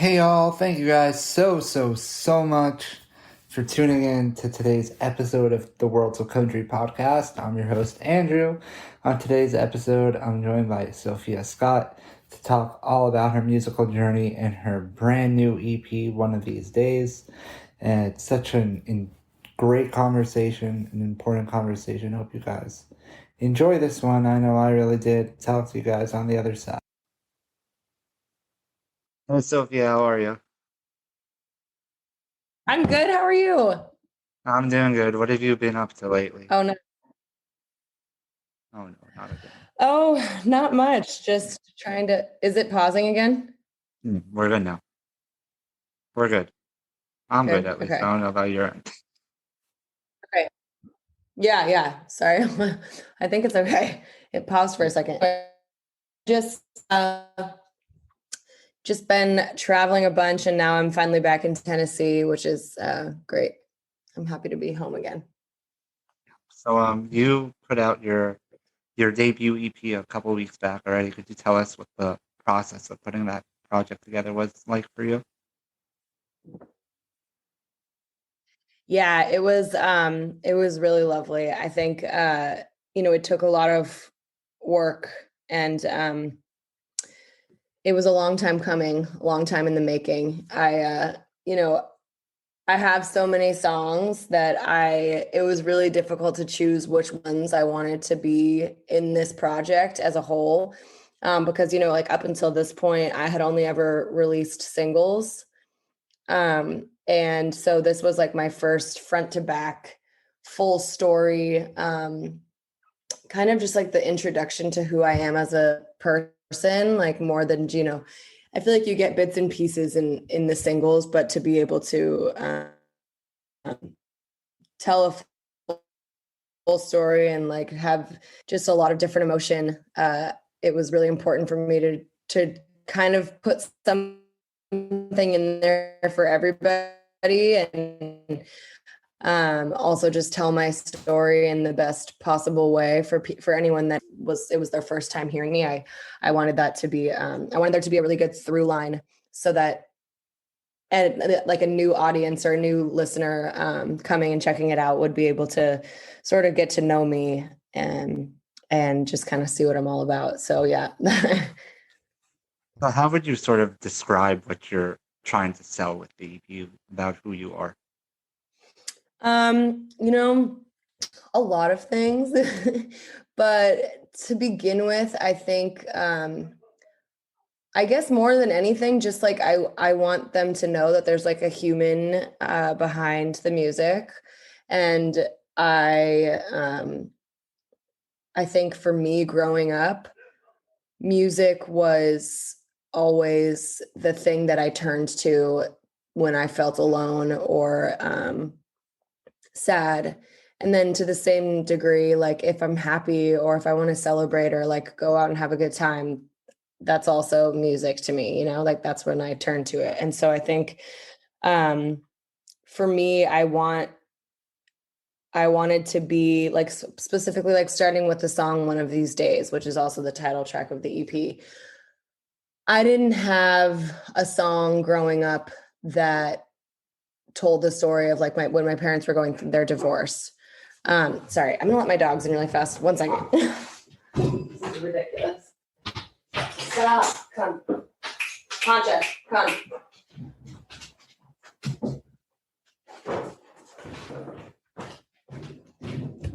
Hey y'all, thank you guys so much for tuning in to today's episode of the Worlds of Country podcast. I'm your host, Andrew. On today's episode, I'm joined by Sophia Scott to talk all about her musical journey and her brand new EP, One of These Days. And it's such a great conversation, an important conversation. Hope you guys enjoy this one. I know I really did. Talk to you guys on the other side. Hey Sophia, how are you? I'm good. How are you? I'm doing good. What have you been up to lately? Oh no. Oh no, not again. Oh, not much. Just trying to. Is it pausing again? We're good now. We're good. I'm good Good. at least. Okay. I don't know about your end. Okay. Yeah. Sorry. I think it's okay. It paused for a second. Just just been traveling a bunch, and now I'm finally back in Tennessee, which is great. I'm happy to be home again. So you put out your debut EP a couple weeks back already. Could you tell us what the process of putting that project together was like for you? Yeah, it was really lovely. I think it took a lot of work, and it was a long time coming, a long time in the making. I have so many songs that it was really difficult to choose which ones I wanted to be in this project as a whole. Because, like up until this point, I had only ever released singles. And so this was like my first front to back full story, kind of just like the introduction to who I am as a person, like more than, I feel like you get bits and pieces in the singles, but to be able to tell a full story and like have just a lot of different emotion, it was really important for me to kind of put something in there for everybody, and also just tell my story in the best possible way for anyone that it was their first time hearing me. I wanted that to be I wanted there to be a really good through line, so that like a new audience or a new listener coming and checking it out would be able to sort of get to know me and just kind of see what I'm all about. So yeah. So how would you sort of describe what you're trying to sell with the EP about who you are? A lot of things. But to begin with, I think I guess more than anything, just like I want them to know that there's like a human behind the music. And I think for me growing up, music was always the thing that I turned to when I felt alone or sad. And then to the same degree, like if I'm happy or if I want to celebrate or like go out and have a good time, that's also music to me, like that's when I turn to it. And so I think for me, I wanted to be like specifically like starting with the song One of These Days, which is also the title track of the EP. I didn't have a song growing up that told the story of like when my parents were going through their divorce. Sorry, I'm gonna let my dogs in really fast. 1 second. This is ridiculous. Stop. Come. Concha, come.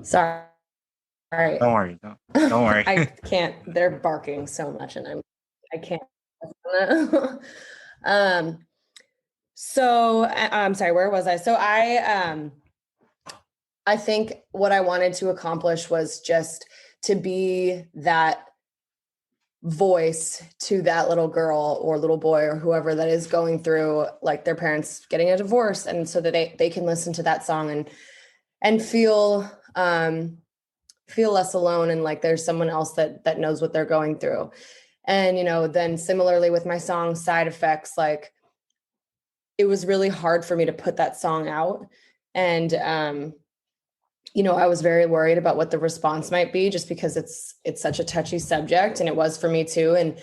Sorry. All right. Don't worry. Don't worry. I can't. They're barking so much, and I can't. So I'm sorry. Where was I? So I think what I wanted to accomplish was just to be that voice to that little girl or little boy or whoever that is going through like their parents getting a divorce, and so that they can listen to that song and feel less alone, and like there's someone else that knows what they're going through. And then similarly with my song Side Effects, like it was really hard for me to put that song out, and I was very worried about what the response might be, just because it's such a touchy subject, and it was for me too. And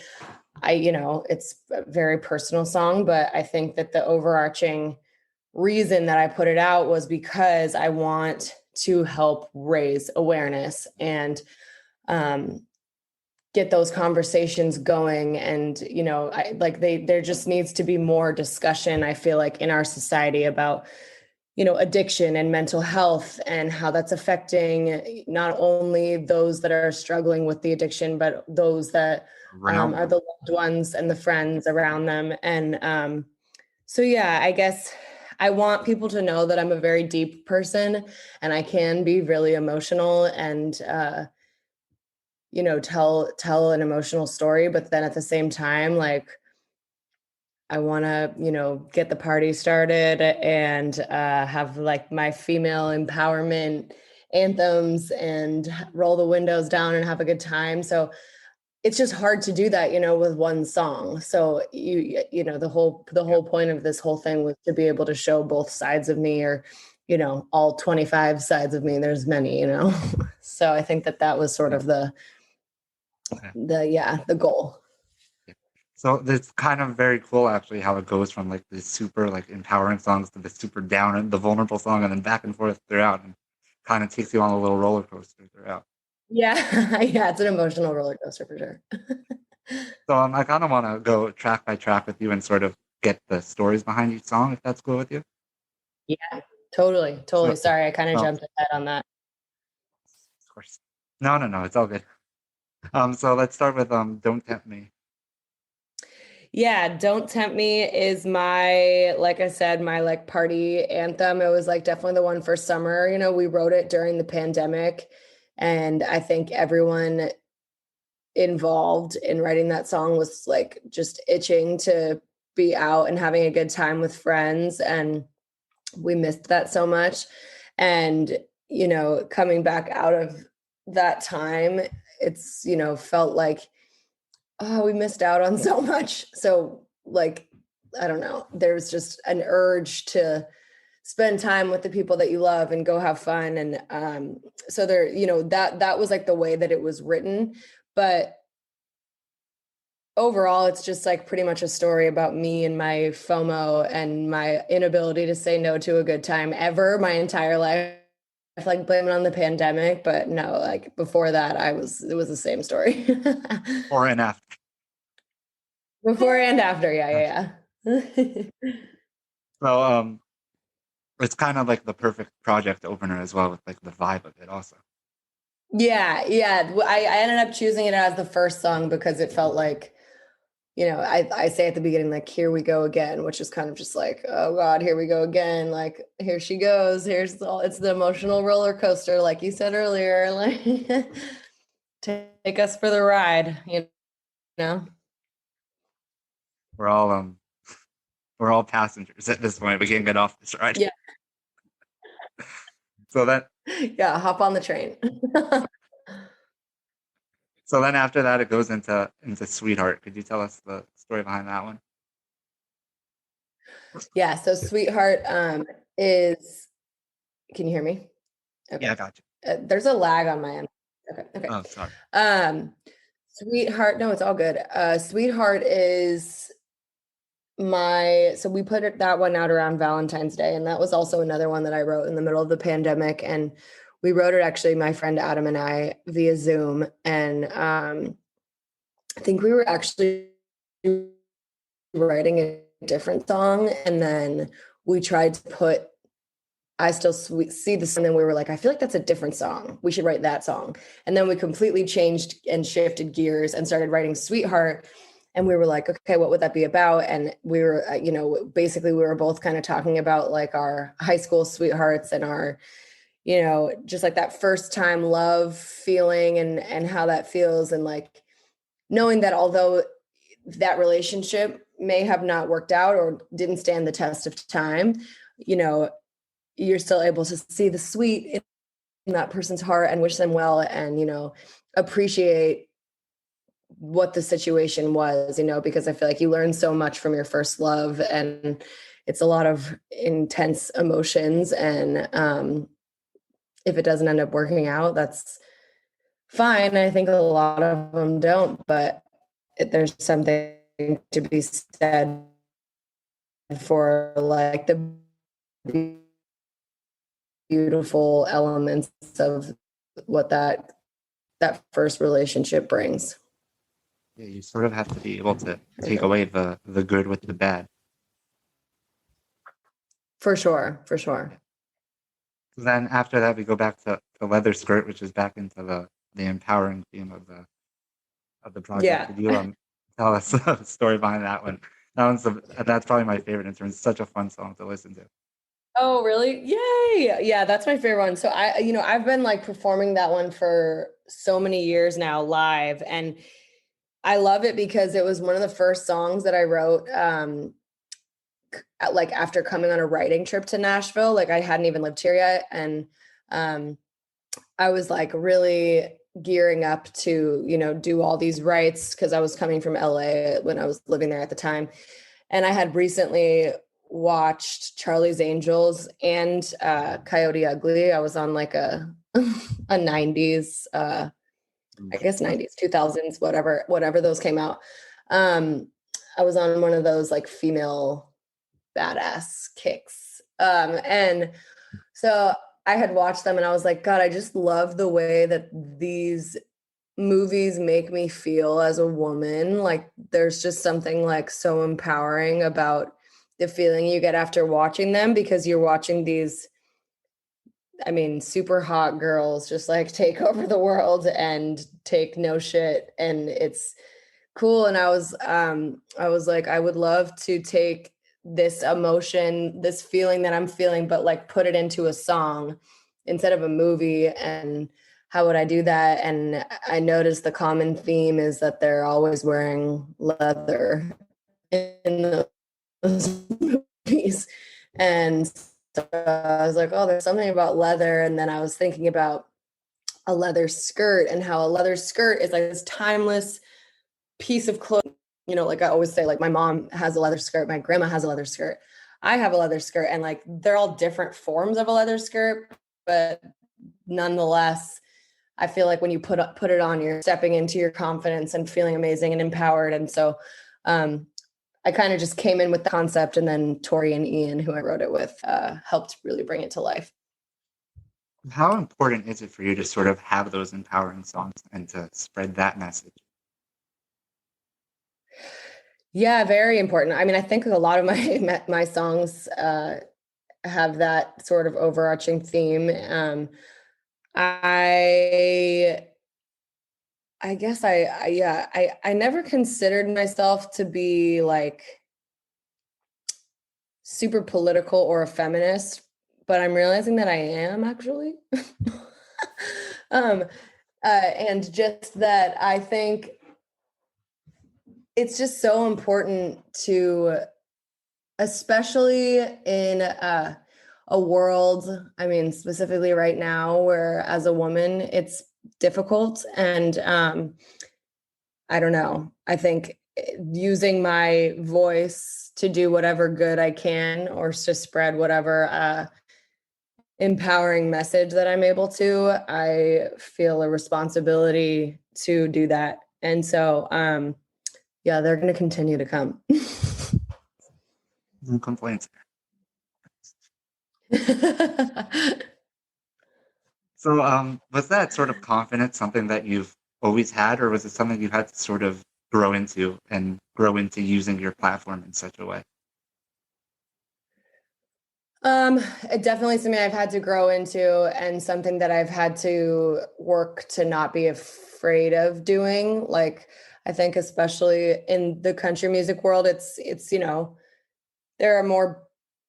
it's a very personal song, but I think that the overarching reason that I put it out was because I want to help raise awareness and get those conversations going. And, there just needs to be more discussion, I feel like, in our society about, addiction and mental health and how that's affecting not only those that are struggling with the addiction, but those that Around are the loved ones and the friends around them. And so, yeah, I guess I want people to know that I'm a very deep person and I can be really emotional and, tell an emotional story. But then at the same time, like, I want to, get the party started and have like my female empowerment anthems and roll the windows down and have a good time. So it's just hard to do that, with one song. So the whole point of this whole thing was to be able to show both sides of me, or, all 25 sides of me. There's many, So I think that was sort of the Okay. the goal. So it's kind of very cool actually how it goes from like the super like empowering songs to the super down and the vulnerable song and then back and forth throughout, and kind of takes you on a little roller coaster throughout. Yeah. Yeah, it's an emotional roller coaster for sure. So I kind of want to go track by track with you and sort of get the stories behind each song, if that's cool with you. Yeah, totally. So, Sorry, I kind of oh, jumped ahead on that. of course. No, it's all good. So let's start with "Don't Tempt Me." Yeah, Don't Tempt Me is my, like I said, my like party anthem. It was like definitely the one for summer. We wrote it during the pandemic, and I think everyone involved in writing that song was like just itching to be out and having a good time with friends, and we missed that so much. And coming back out of that time, it's felt like, oh, we missed out on so much. So, like, I don't know, there's just an urge to spend time with the people that you love and go have fun. And so there, that was like the way that it was written. But overall, it's just like pretty much a story about me and my FOMO and my inability to say no to a good time ever my entire life. I feel like blame it on the pandemic, but no, like before that, it was the same story. Or and after. Before and after, yeah. So it's kind of like the perfect project opener as well, with like the vibe of it also. Yeah. I ended up choosing it as the first song because it felt like, I say at the beginning, like, here we go again, which is kind of just like, oh God, here we go again. Like, here she goes. It's the emotional roller coaster, like you said earlier, like take us for the ride, know? We're all passengers at this point. We can't get off this ride. Yeah. So that Yeah, hop on the train. So then after that, it goes into Sweetheart. Could you tell us the story behind that one? Yeah, so Sweetheart is, can you hear me? Okay. Yeah, I got you. There's a lag on my end. Okay. Oh, sorry. Sweetheart, no, it's all good. Sweetheart is so we put that one out around Valentine's Day, and that was also another one that I wrote in the middle of the pandemic. And we wrote it, actually, my friend Adam and I, via Zoom. And I think we were actually writing a different song, and then we tried to put I Still See This, and then we were like, I feel like that's a different song. We should write that song. And then we completely changed and shifted gears and started writing Sweetheart. And we were like, okay, what would that be about? And we were, basically we were both kind of talking about like our high school sweethearts and our, just like that first time love feeling and how that feels. And like knowing that although that relationship may have not worked out or didn't stand the test of time, you're still able to see the sweet in that person's heart and wish them well and, appreciate what the situation was, because I feel like you learn so much from your first love, and it's a lot of intense emotions. And if it doesn't end up working out, that's fine. I think a lot of them don't, but there's something to be said for like the beautiful elements of what that first relationship brings. Yeah, you sort of have to be able to take away the good with the bad. For sure, for sure. So then after that, we go back to the leather skirt, which is back into the empowering theme of the project. Yeah. Could you tell us a story behind that one? That's probably my favorite in terms. It's such a fun song to listen to. Oh, really? Yay. Yeah, that's my favorite one. So I've been like performing that one for so many years now live, and I love it because it was one of the first songs that I wrote like after coming on a writing trip to Nashville. Like I hadn't even lived here yet, and I was like really gearing up to, do all these rights because I was coming from LA when I was living there at the time. And I had recently watched Charlie's Angels and Coyote Ugly. I was on like a a 90s, I guess 90s, 2000s, whatever those came out. I was on one of those like female badass kicks. And so I had watched them and I was like, God, I just love the way that these movies make me feel as a woman. Like there's just something like so empowering about the feeling you get after watching them, because you're watching these, I mean, super hot girls just like take over the world and take no shit. And it's cool. And I was like, I would love to take this emotion, this feeling that I'm feeling, but like put it into a song instead of a movie. And how would I do that? And I noticed the common theme is that they're always wearing leather in those movies. And so I was like, oh, there's something about leather. And then I was thinking about a leather skirt and how a leather skirt is like this timeless piece of clothing. Like I always say, like my mom has a leather skirt, my grandma has a leather skirt, I have a leather skirt, and like they're all different forms of a leather skirt, but nonetheless, I feel like when you put it on, you're stepping into your confidence and feeling amazing and empowered. And so I kind of just came in with the concept, and then Tori and Ian, who I wrote it with, helped really bring it to life. How important is it for you to sort of have those empowering songs and to spread that message? Yeah, very important. I mean, I think a lot of my songs have that sort of overarching theme. I I guess I never considered myself to be like super political or a feminist, but I'm realizing that I am actually. um, and just that I think it's just so important to, especially in a world, I mean, specifically right now, where as a woman, it's difficult. And I don't know, I think using my voice to do whatever good I can or to spread whatever empowering message that I'm able to, I feel a responsibility to do that. And so, yeah, they're going to continue to come. No complaints. So, was that sort of confidence something that you've always had, or was it something you had to sort of grow into using your platform in such a way? It definitely something I've had to grow into, and something that I've had to work to not be afraid of doing. Like, I think especially in the country music world, it's there are more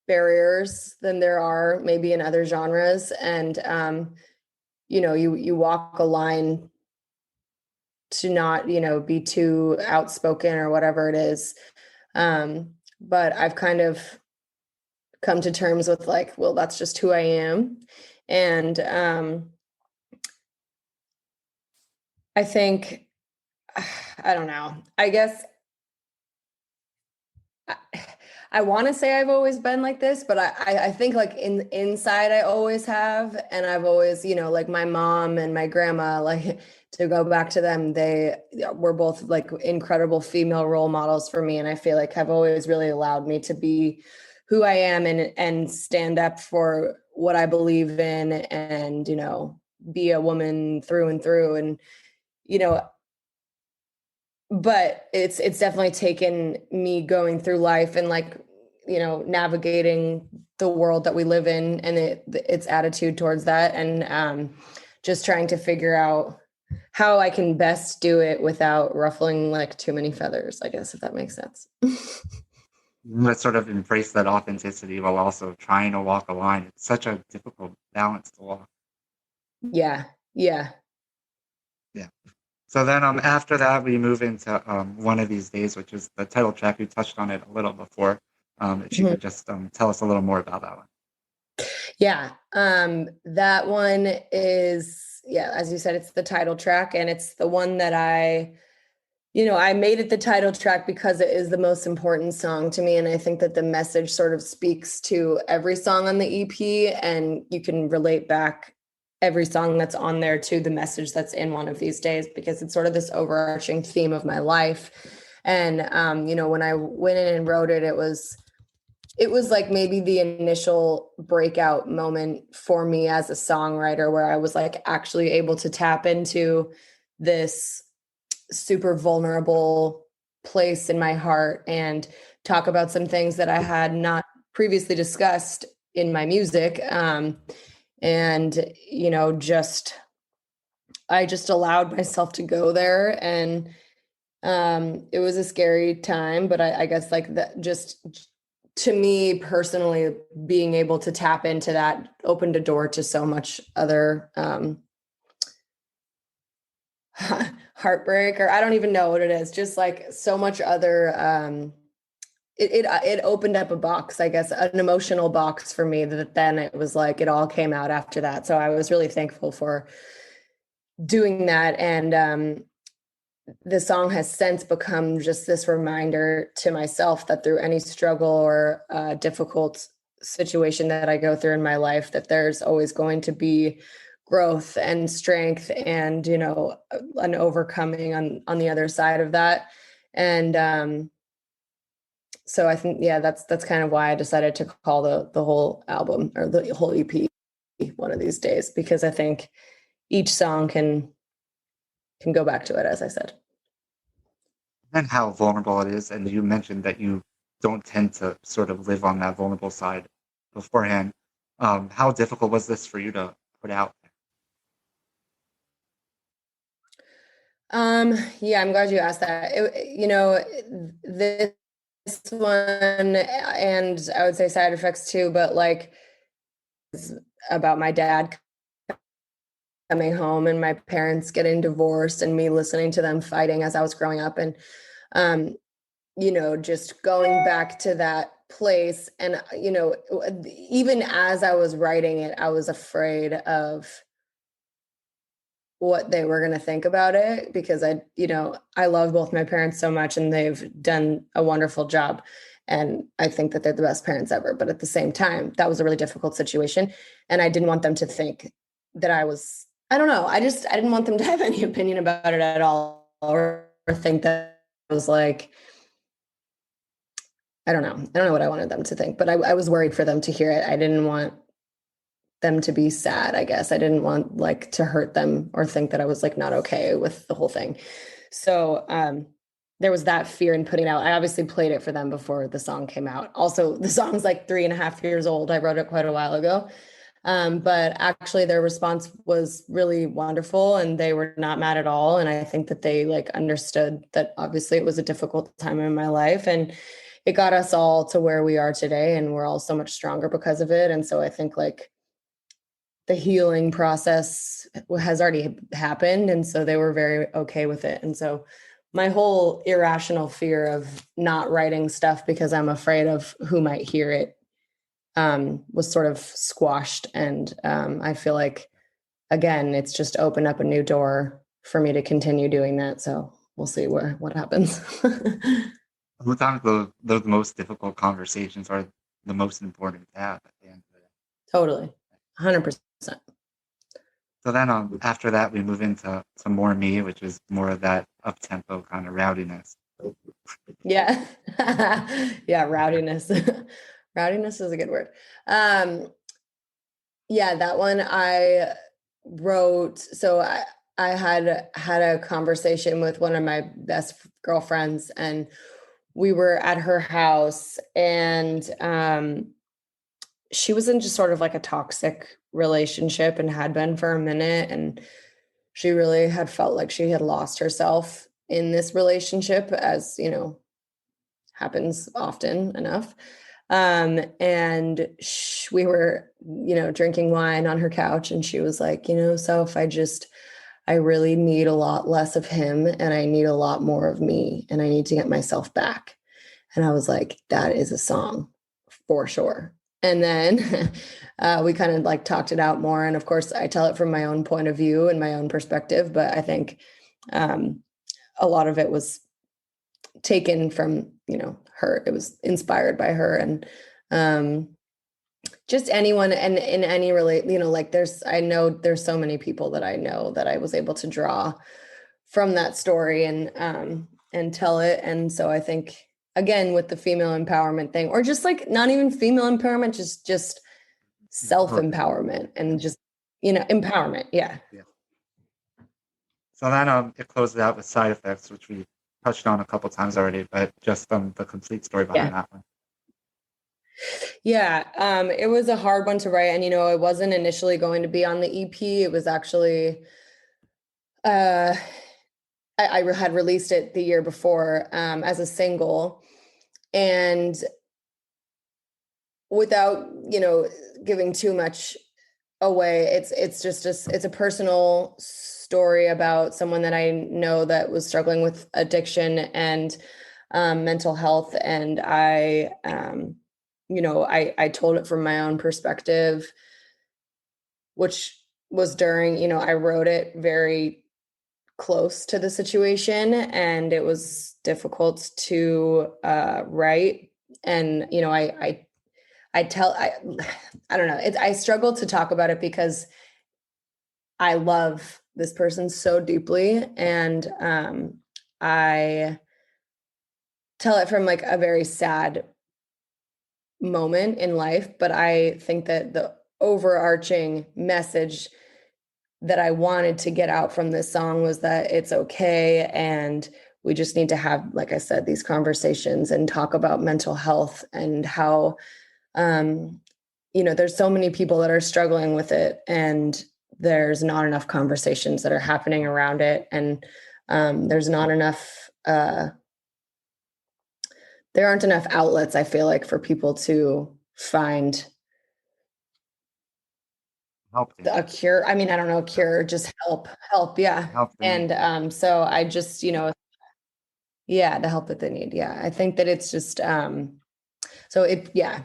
barriers than there are maybe in other genres. And you walk a line to not, be too outspoken or whatever it is. But I've kind of come to terms with like, well, that's just who I am. And I think, I don't know, I guess I want to say I've always been like this, but I think like inside I always have. And I've always, like my mom and my grandma, like to go back to them, they were both like incredible female role models for me. And I feel like have always really allowed me to be who I am and stand up for what I believe in and, be a woman through and through. And, but it's definitely taken me going through life and like, navigating the world that we live in and its attitude towards that. And just trying to figure out how I can best do it without ruffling like too many feathers, I guess, if that makes sense. Let's sort of embrace that authenticity while also trying to walk a line. It's such a difficult balance to walk. Yeah. Yeah. Yeah. So then after that, we move into One of These Days, which is the title track. You touched on it a little before. If you could just tell us a little more about that one. Yeah. That one is, as you said, it's the title track, and it's the one that I made it the title track because it is the most important song to me. And I think that the message sort of speaks to every song on the EP, and you can relate back every song that's on there to the message that's in One of These Days, because it's sort of this overarching theme of my life. And, when I went in and wrote it, it was like maybe the initial breakout moment for me as a songwriter, where I was like actually able to tap into this super vulnerable place in my heart and talk about some things that I had not previously discussed in my music. And, I just allowed myself to go there. And it was a scary time, but I guess like that, just to me personally, being able to tap into that opened a door to so much other heartbreak, or I don't even know what it is, just like so much other it opened up a box, I guess, an emotional box for me, that then it was like it all came out after that. So I was really thankful for doing that. And the song has since become just this reminder to myself that through any struggle or difficult situation that I go through in my life, that there's always going to be growth and strength and, an overcoming on the other side of that. And so I think, that's kind of why I decided to call the whole album, or the whole EP, One of These Days, because I think each song can go back to it, as I said. And how vulnerable it is. And you mentioned that you don't tend to sort of live on that vulnerable side beforehand. How difficult was this for you to put out? Yeah, I'm glad you asked that. This one, and I would say Side Effects too, but like about my dad coming home and my parents getting divorced and me listening to them fighting as I was growing up. And, just going back to that place. And, even as I was writing it, I was afraid of what they were going to think about it, because I love both my parents so much, and they've done a wonderful job. And I think that they're the best parents ever. But at the same time, that was a really difficult situation. And I didn't want them to think that I don't know. I didn't want them to have any opinion about it at all, or think that I was like, I don't know. I don't know what I wanted them to think, but I was worried for them to hear it. I didn't want them to be sad, I guess. I didn't want like to hurt them or think that I was like not okay with the whole thing. So there was that fear in putting it out. I obviously played it for them before the song came out. Also, the song's like 3.5 years old. I wrote it quite a while ago. But actually their response was really wonderful, and they were not mad at all. And I think that they like understood that obviously it was a difficult time in my life, and it got us all to where we are today, and we're all so much stronger because of it. And so I think like the healing process has already happened. And so they were very okay with it. And so my whole irrational fear of not writing stuff because I'm afraid of who might hear it was sort of squashed. And I feel like, again, it's just opened up a new door for me to continue doing that. So we'll see what happens. Sometimes those most difficult conversations are the most important to have at the end of it. Totally. 100%. So then after that, we move into some more me, which is more of that up-tempo kind of rowdiness. Yeah. Yeah, rowdiness. Rowdiness is a good word. Yeah, that one I wrote. So I had a conversation with one of my best girlfriends, and we were at her house, and she was in just sort of like a toxic relationship and had been for a minute, and she really had felt like she had lost herself in this relationship, as you know, happens often enough. And we were, drinking wine on her couch, and she was like, so if I really need a lot less of him, and I need a lot more of me, and I need to get myself back. And I was like, that is a song for sure. And then we kind of like talked it out more. And of course, I tell it from my own point of view and my own perspective, but I think a lot of it was taken from, her. It was inspired by her. And just anyone, and in any like I know there's so many people that I know that I was able to draw from that story and tell it. And so I think, again, with the female empowerment thing, or just like not even female empowerment, just self-empowerment and just, empowerment. Yeah. Yeah. So then it closes out with Side Effects, which we touched on a couple times already, but just the complete story behind Yeah. that one. Yeah. It was a hard one to write. And, it wasn't initially going to be on the EP. It was actually, I had released it the year before as a single. And without, giving too much away, it's just it's a personal story about someone that I know that was struggling with addiction and mental health. And I told it from my own perspective, which was during, I wrote it very close to the situation, and it was difficult to write. And, I don't know. I struggle to talk about it because I love this person so deeply, and I tell it from like a very sad moment in life. But I think that the overarching message that I wanted to get out from this song was that it's okay, and we just need to have, like I said, these conversations and talk about mental health and how there's so many people that are struggling with it, and there's not enough conversations that are happening around it. And there's not enough, there aren't enough outlets, I feel like, for people to find Help. a cure. I mean, I don't know, cure, just help. Yeah. Help. And so I just, yeah, the help that they need. Yeah. I think that it's just, so it, yeah.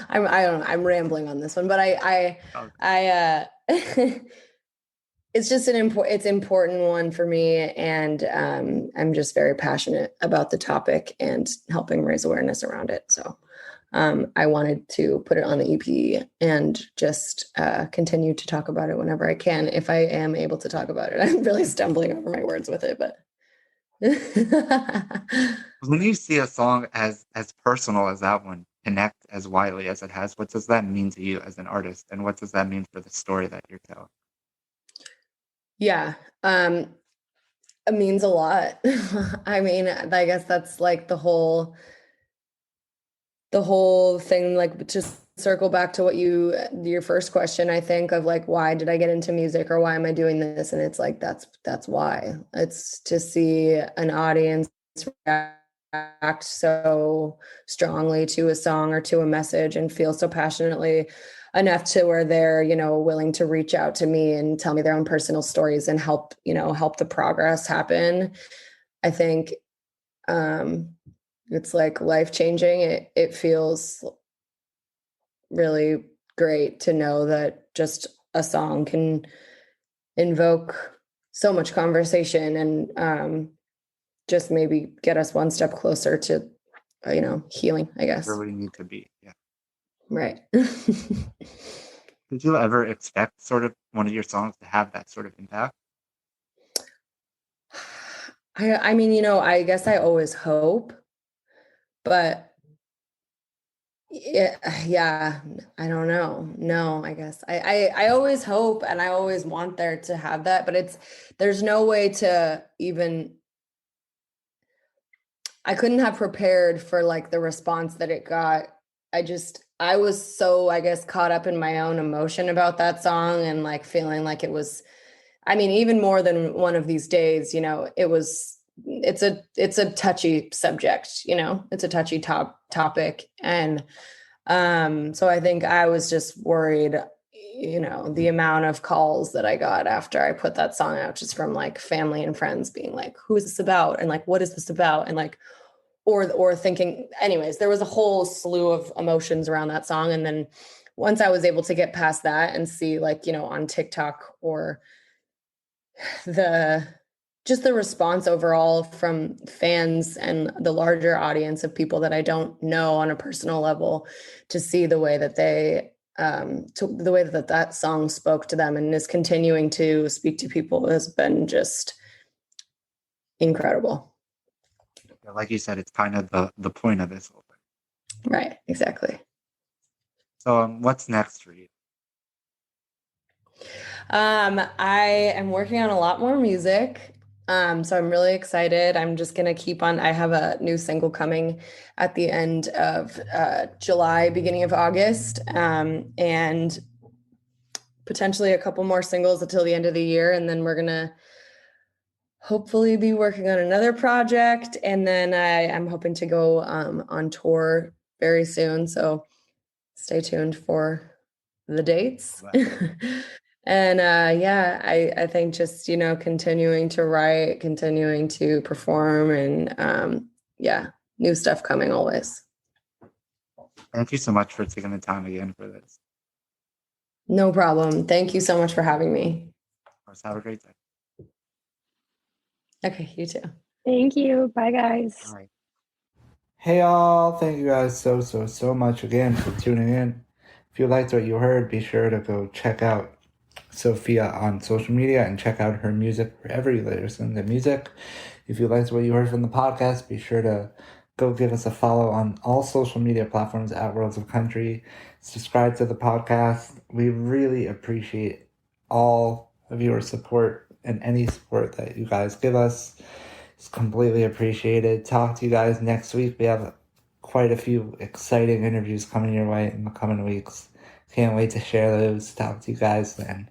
I don't know, I'm rambling on this one, but it's just it's important one for me. And I'm just very passionate about the topic and helping raise awareness around it. So I wanted to put it on the EP and just continue to talk about it whenever I can, if I am able to talk about it. I'm really stumbling over my words with it, but when you see a song as personal as that one connect as widely as it has, what does that mean to you as an artist, and what does that mean for the story that you're telling? Yeah, it means a lot. I mean, I guess that's like the whole thing, like, just circle back to what your first question, I think, of like, why did I get into music, or why am I doing this? And it's like, that's why. It's to see an audience react so strongly to a song or to a message and feel so passionately enough to where they're, willing to reach out to me and tell me their own personal stories and help the progress happen. I think it's like life-changing. It feels really great to know that just a song can invoke so much conversation. And just maybe get us one step closer to, healing, I guess. Where we need to be. Yeah. Right. Did you ever expect sort of one of your songs to have that sort of impact? I mean, I guess I always hope, but yeah, I don't know. No, I guess I always hope and I always want there to have that, but there's no way to even, I couldn't have prepared for like the response that it got. I was so, I guess, caught up in my own emotion about that song and like feeling like it was, I mean, even more than one of these days, it's a touchy subject, it's a touchy topic. And so I think I was just worried, the amount of calls that I got after I put that song out, just from like family and friends being like, who is this about? And like, what is this about? And like, or thinking, anyways, there was a whole slew of emotions around that song. And then once I was able to get past that and see, like, on TikTok or the response overall from fans and the larger audience of people that I don't know on a personal level, to see the way that the way that song spoke to them and is continuing to speak to people has been just incredible. Like you said, it's kind of the point of this whole thing. Right, exactly. So what's next for you? I am working on a lot more music. So I'm really excited. I'm just gonna keep on. I have a new single coming at the end of July, beginning of August, and potentially a couple more singles until the end of the year. And then we're gonna hopefully be working on another project. And then I'm hoping to go on tour very soon. So stay tuned for the dates. And yeah, I think just, continuing to write, continuing to perform, and yeah, new stuff coming always. Thank you so much for taking the time again for this. No problem. Thank you so much for having me. Of course, have a great day. Okay, you too. Thank you. Bye, guys. All right. Hey all, thank you guys so much again for tuning in. If you liked what you heard, be sure to go check out Sophia on social media and check out her music wherever you listen to music. If you liked what you heard from the podcast, be sure to go give us a follow on all social media platforms at Worlds of Country. Subscribe to the podcast. We really appreciate all of your support, and any support that you guys give us is completely appreciated. Talk to you guys next week. We have quite a few exciting interviews coming your way in the coming weeks. Can't wait to share those. Talk to you guys then.